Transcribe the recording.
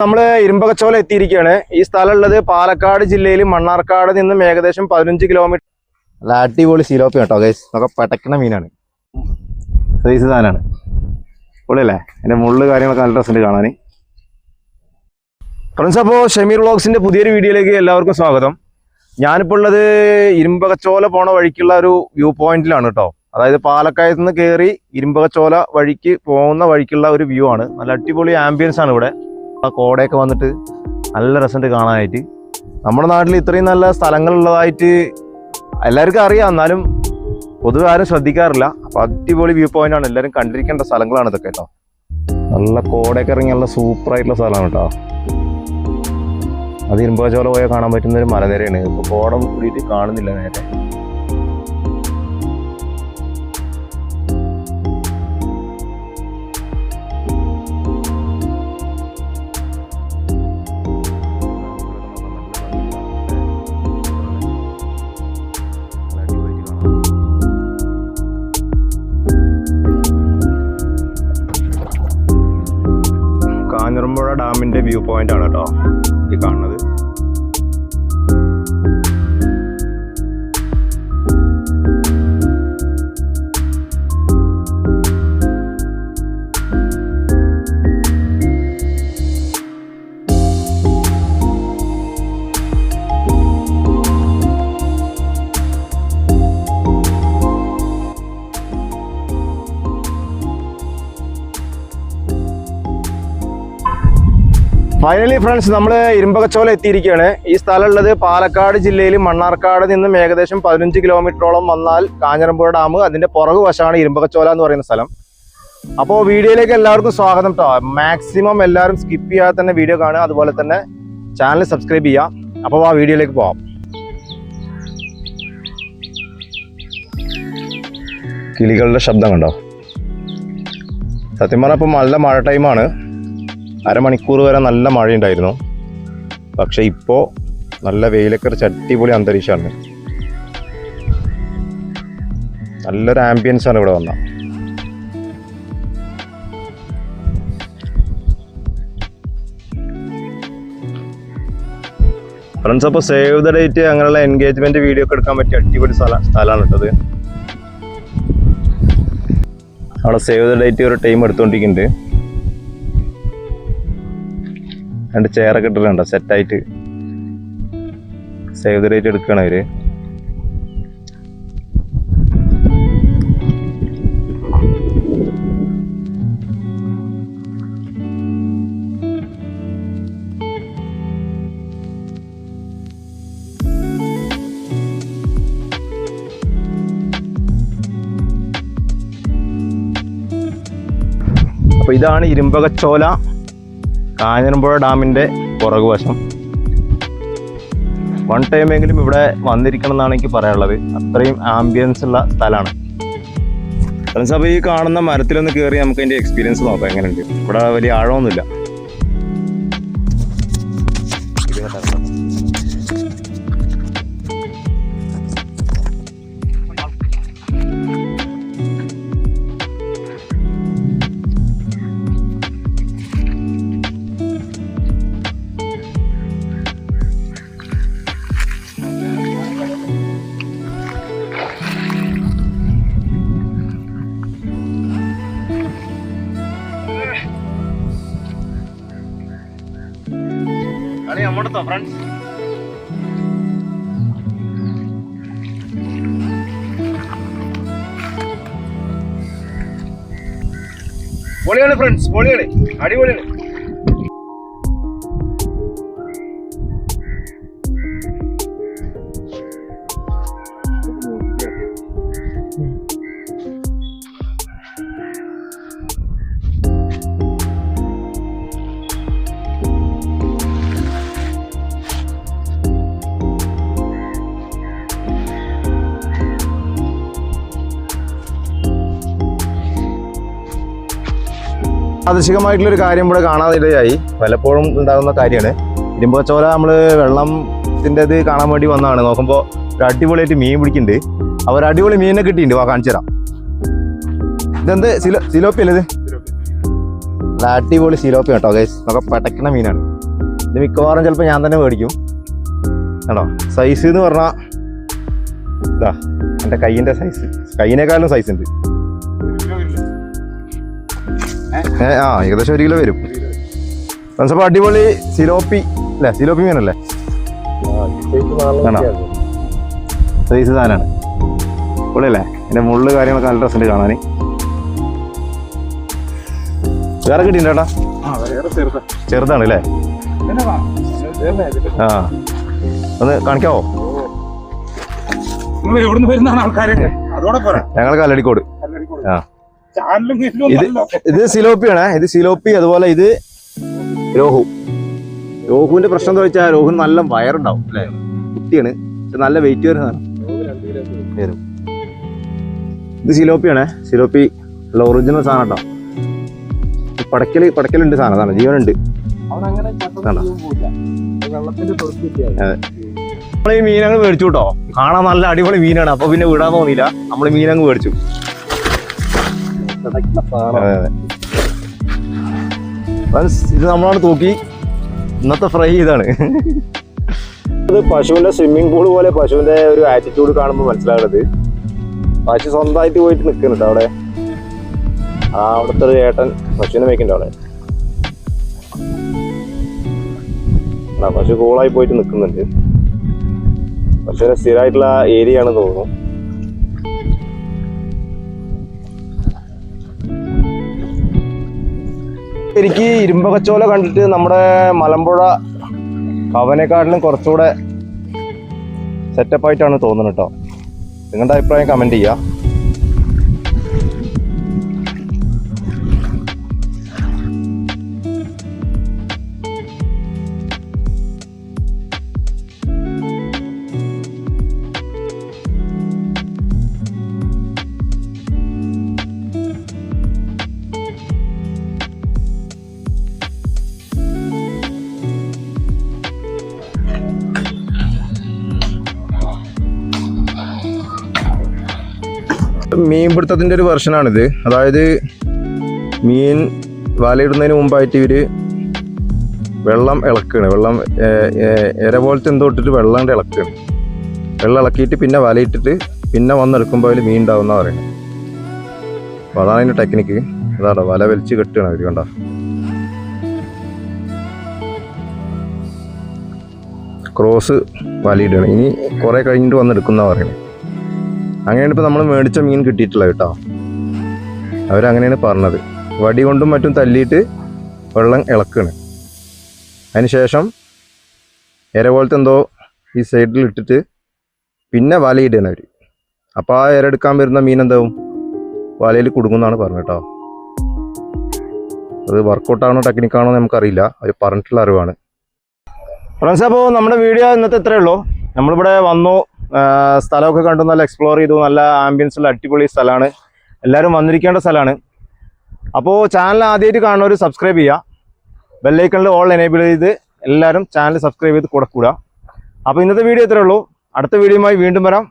നമ്മൾ ഇരുമ്പകച്ചോല എത്തിയിരിക്കുകയാണ്. ഈ സ്ഥലം ഉള്ളത് പാലക്കാട് ജില്ലയിൽ മണ്ണാർക്കാട് നിന്നും ഏകദേശം 15 കിലോമീറ്റർ. നല്ല അടിപൊളി സിലോപ്പി കേട്ടോ ഗൈസ്. നമുക്ക് പടക്കണ മീനാണ്, സൈസ് സാധനമാണ്. പൊളിയല്ലേ? എൻ്റെ മുള്ളു കാര്യങ്ങളൊക്കെ നല്ല രസമുണ്ട് കാണാൻ. ഫ്രണ്ട്സ്, അപ്പോൾ ഷമീർ വ്ളോഗ്സിൻ്റെ പുതിയൊരു വീഡിയോയിലേക്ക് എല്ലാവർക്കും സ്വാഗതം. ഞാനിപ്പോൾ ഉള്ളത് ഇരുമ്പകച്ചോല പോണ വഴിക്കുള്ള ഒരു വ്യൂ പോയിന്റിലാണ് കേട്ടോ. അതായത് പാലക്കായത്ത് നിന്ന് കയറി ഇരുമ്പകച്ചോല വഴിക്ക് പോകുന്ന വഴിക്കുള്ള ഒരു വ്യൂ ആണ്. നല്ല അടിപൊളി ആംബിയൻസ് ആണ് ഇവിടെ. ആ കോടയൊക്കെ വന്നിട്ട് നല്ല രസമുണ്ട് കാണാനായിട്ട്. നമ്മുടെ നാട്ടിൽ ഇത്രയും നല്ല സ്ഥലങ്ങളുള്ളതായിട്ട് എല്ലാവർക്കും അറിയാം, എന്നാലും പൊതുവെ ആരും ശ്രദ്ധിക്കാറില്ല. അപ്പോൾ അടിപൊളി വ്യൂ പോയിന്റ് ആണ്, എല്ലാവരും കണ്ടിരിക്കേണ്ട സ്ഥലങ്ങളാണ് ഇതൊക്കെ കേട്ടോ. നല്ല കോടയൊക്കെ ഇറങ്ങി നല്ല സൂപ്പറായിട്ടുള്ള സ്ഥലമാണ് കേട്ടോ. അത് ഇരുമ്പകച്ചോല പോയാൽ കാണാൻ പറ്റുന്ന ഒരു മലനിരയാണ്. ഇപ്പോൾ കോട കൂടിയിട്ട് കാണുന്നില്ല നേരെ. കാഞ്ഞിരമ്പുഴ ഡാമിന്റെ വ്യൂ പോയിന്റ് ആണ് കേട്ടോ ഈ കാണുന്നത്. ഫൈനലി ഫ്രണ്ട്സ്, നമ്മൾ ഇരുമ്പകച്ചോല എത്തിയിരിക്കുകയാണ്. ഈ സ്ഥലം ഉള്ളത് പാലക്കാട് ജില്ലയിൽ മണ്ണാർക്കാട് നിന്നും ഏകദേശം 15 കിലോമീറ്ററോളം വന്നാൽ കാഞ്ഞിരമ്പുഴ ഡാം, അതിന്റെ പുറകു വശമാണ് ഇരുമ്പകച്ചോല എന്ന് പറയുന്ന സ്ഥലം. അപ്പോൾ വീഡിയോയിലേക്ക് എല്ലാവർക്കും സ്വാഗതം കേട്ടോ. മാക്സിമം എല്ലാവരും സ്കിപ്പ് ചെയ്യാതെ തന്നെ വീഡിയോ കാണുക, അതുപോലെ തന്നെ ചാനൽ സബ്സ്ക്രൈബ് ചെയ്യാം. അപ്പോൾ ആ വീഡിയോയിലേക്ക് പോവാം. കിളികളുടെ ശബ്ദം കണ്ടോ? സത്യം പറഞ്ഞാൽ ഇപ്പോൾ നല്ല മഴ ടൈമാണ്. അരമണിക്കൂർ വരെ നല്ല മഴയുണ്ടായിരുന്നു. പക്ഷെ ഇപ്പോൾ നല്ല വെയിലൊക്കെ അടിപൊളി അന്തരീക്ഷമാണ്. നല്ലൊരു ആംബിയൻസ് ആണ് ഇവിടെ വന്ന. ഫ്രണ്ട്സ്, അപ്പോൾ സേവ് ദ ഡേറ്റ് അങ്ങനെയുള്ള എൻഗേജ്മെന്റ് വീഡിയോ ഒക്കെ എടുക്കാൻ പറ്റിയ അടിപൊളി സ്ഥലമാണ് ഇട്ടത്. അവിടെ സേവ് ദ ഡേറ്റ് ഒരു ടൈം എടുത്തുകൊണ്ടിരിക്കുന്നുണ്ട്. രണ്ട് ചെയറൊക്കെ ഇട്ടിട്ടുണ്ടോ സെറ്റായിട്ട്. സേവ് ദ ഡേറ്റ് എടുക്കണം അവര്. അപ്പൊ ഇതാണ് ഇരുമ്പകച്ചോല കാഞ്ഞിരമ്പുഴ ഡാമിൻ്റെ പുറകുവശം. വൺ ടൈമെങ്കിലും ഇവിടെ വന്നിരിക്കണം എന്നാണ് എനിക്ക് പറയാനുള്ളത്. അത്രയും ആംബിയൻസ് ഉള്ള സ്ഥലമാണ്. ഫ്രണ്ട്സ്, അപ്പോൾ ഈ കാണുന്ന മരത്തിലൊന്ന് കയറി നമുക്ക് അതിൻ്റെ എക്സ്പീരിയൻസ് നോക്കാം എങ്ങനെയുണ്ട്. ഇവിടെ വലിയ ആഴമൊന്നുമില്ല. അങ്ങോട്ടോ ഫ്രണ്ട്സ്, പൊളിയാണ് ഫ്രണ്ട്സ്, പൊളിയാണ്, അടിപൊളിയാണ്. ആദർശികമായിട്ടുള്ളൊരു കാര്യം ഇവിടെ കാണാതിടയായി. പലപ്പോഴും ഉണ്ടാകുന്ന കാര്യമാണ്. ഇരുമ്പകച്ചോല നമ്മൾ വെള്ളത്തിൻ്റെ ഇത് കാണാൻ വേണ്ടി വന്നതാണ്. നോക്കുമ്പോൾ ഒരു അടിപൊളിയായിട്ട് മീൻ പിടിക്കുന്നുണ്ട്. അവർ അടിപൊളി മീനിനെ കിട്ടിയിട്ടുണ്ട്. കാണിച്ചു തരാം. ഇതെന്ത് സിലോപ്പി അല്ലേ? ഇത് അടിപൊളി സിലോപ്പി കേട്ടോ ഗൈസ്. നമുക്ക് പടക്കണ മീനാണ്. ഇത് മിക്കവാറും ചിലപ്പോൾ ഞാൻ തന്നെ മേടിക്കും. ആണോ സൈസ് എന്ന് പറഞ്ഞാൽ ഇതാ എൻ്റെ കയ്യിൻ്റെ സൈസ്, കയ്യിനേക്കാളും സൈസ് ഉണ്ട്. ഏകദേശം 1 കിലോ വരും. ഫ്രണ്ട്സ് അടിപൊളി സിലോപ്പി അല്ലേ, സിലോപ്പി മീനല്ലേ, ആണോ സൈസ് സാധനമാണ്. പൊളിയല്ലേ, എൻ്റെ മുള്ളു കാര്യങ്ങളൊക്കെ നല്ല രസമുണ്ട് കാണാൻ. വേറെ കിട്ടിയിട്ടാ ചെറുതാണ് അല്ലേ? ആ ഒന്ന് കാണിക്കാവോ? ഞങ്ങൾ കല്ലടിക്കോട്. ആ ഇത് സിലോപ്പിയാണേ, ഇത് സിലോപ്പി. അതുപോലെ ഇത് രോഹു. രോഹുവിന്റെ പ്രശ്നം എന്താ വെച്ചാൽ രോഹുവിന് നല്ല വയറുണ്ടാവും അല്ലേ, കുട്ടിയാണ്, പക്ഷെ നല്ല വെയിറ്റ് വരുന്നതാണ്. ഇത് സിലോപ്പിയാണേ, സിലോപ്പി നല്ല ഒറിജിനൽ സാധനം കേട്ടോ. പടക്കലുണ്ട് സാധനം, അതാണ് ജീവനുണ്ട്. നമ്മൾ ഈ മീനങ്ങ് മേടിച്ചു കേട്ടോ, കാണാൻ നല്ല അടിപൊളി മീനാണ്. അപ്പൊ പിന്നെ വിടാൻ തോന്നിയില്ല, നമ്മൾ മീനങ്ങ് മേടിച്ചു. ഇത് നമ്മളാണ് തൂക്കി ഇന്നത്തെ ഫ്രൈ ചെയ്താണ്. ഇത് പശുവിന്റെ സ്വിമ്മിംഗ് പൂൾ പോലെ പശുവിന്റെ ഒരു ആറ്റിറ്റ്യൂഡ് കാണുമ്പോൾ മനസ്സിലാകുന്നത് പശു സ്വന്തമായിട്ട് പോയിട്ട് നിൽക്കുന്നുണ്ട് അവിടെ. അവിടുത്തെ ഒരു ഏട്ടൻ പശുവിനെ മേയ്ക്കുന്നുണ്ട് അവിടെ. പശു കൂളായി പോയിട്ട് നിൽക്കുന്നുണ്ട്. പശുവിന് സ്ഥിരമായിട്ടുള്ള ഏരിയ ആണ് തോന്നുന്നു. എനിക്ക് ഇരുമ്പകച്ചോല കണ്ടിട്ട് നമ്മുടെ മലമ്പുഴ കവനേക്കാട്ടിലും കുറച്ചുകൂടെ സെറ്റപ്പായിട്ടാണ് തോന്നുന്നത് കേട്ടോ. നിങ്ങളുടെ അഭിപ്രായം കമന്റ് ചെയ്യാം. മീൻപിടുത്തത്തിൻ്റെ ഒരു വെർഷനാണിത്. അതായത് മീൻ വലയിടുന്നതിന് മുമ്പായിട്ട് ഇവര് വെള്ളം ഇളക്കുകയാണ്. വെള്ളം ഇര പോലത്തെ എന്തോ ഇട്ടിട്ട് വെള്ളം ഇളക്കുകയാണ്. വെള്ളം ഇളക്കിയിട്ട് പിന്നെ വലയിട്ടിട്ട് പിന്നെ വന്നെടുക്കുമ്പോൾ അതിൽ മീൻ ഉണ്ടാവുന്ന പറയുന്നത്. അപ്പോൾ അതാണ് അതിൻ്റെ ടെക്നിക്ക്. അതാണോ വല വലിച്ച് കെട്ടുകയാണ് അവർ. കണ്ട ക്രോസ് വലയിടുകയാണ്. ഇനി കുറേ കഴിഞ്ഞിട്ട് വന്നെടുക്കുന്ന പറയുന്നത്. അങ്ങനെയാണ് ഇപ്പോൾ നമ്മൾ മേടിച്ച മീൻ കിട്ടിയിട്ടുള്ളത് കേട്ടോ. അവരങ്ങനെയാണ് പറഞ്ഞത്. വടി കൊണ്ടും മറ്റും തല്ലിയിട്ട് വെള്ളം ഇളക്കുകയാണ്. അതിന് ശേഷം ഇര പോലത്തെ എന്തോ ഈ സൈഡിൽ ഇട്ടിട്ട് പിന്നെ വലയിടുകയാണ് അവർ. അപ്പോൾ ആ ഇര എടുക്കാൻ വരുന്ന മീൻ എന്താവും വലയിൽ കുടുങ്ങുമെന്നാണ് പറഞ്ഞത് കേട്ടോ. അത് വർക്കൗട്ടാണോ ടെക്നിക്കാണോ നമുക്കറിയില്ല, അവർ പറഞ്ഞിട്ടുള്ള അറിവാണ്. ഫ്രണ്ട്സ്, അപ്പോൾ നമ്മുടെ വീഡിയോ ഇന്നത്തെ ഇത്രയേ ഉള്ളൂ. നമ്മളിവിടെ വന്നു, സ്ഥലമൊക്കെ കണ്ടു, നല്ല എക്സ്പ്ലോർ ചെയ്തു. നല്ല ആംബിയൻസുള്ള അടിപൊളി സ്ഥലമാണ്, എല്ലാവരും വന്നിരിക്കേണ്ട സ്ഥലമാണ്. അപ്പോൾ ചാനൽ ആദ്യമായിട്ട് കാണുന്നവർ സബ്സ്ക്രൈബ് ചെയ്യുക, ബെല്ലൈക്കണിൽ ഓൾ എനേബിൾ ചെയ്ത് എല്ലാവരും ചാനൽ സബ്സ്ക്രൈബ് ചെയ്ത് കൂടെ കൂടുക. അപ്പോൾ ഇന്നത്തെ വീഡിയോ ഇത്രയേ ഉള്ളൂ. അടുത്ത വീഡിയോയുമായി വീണ്ടും വരാം.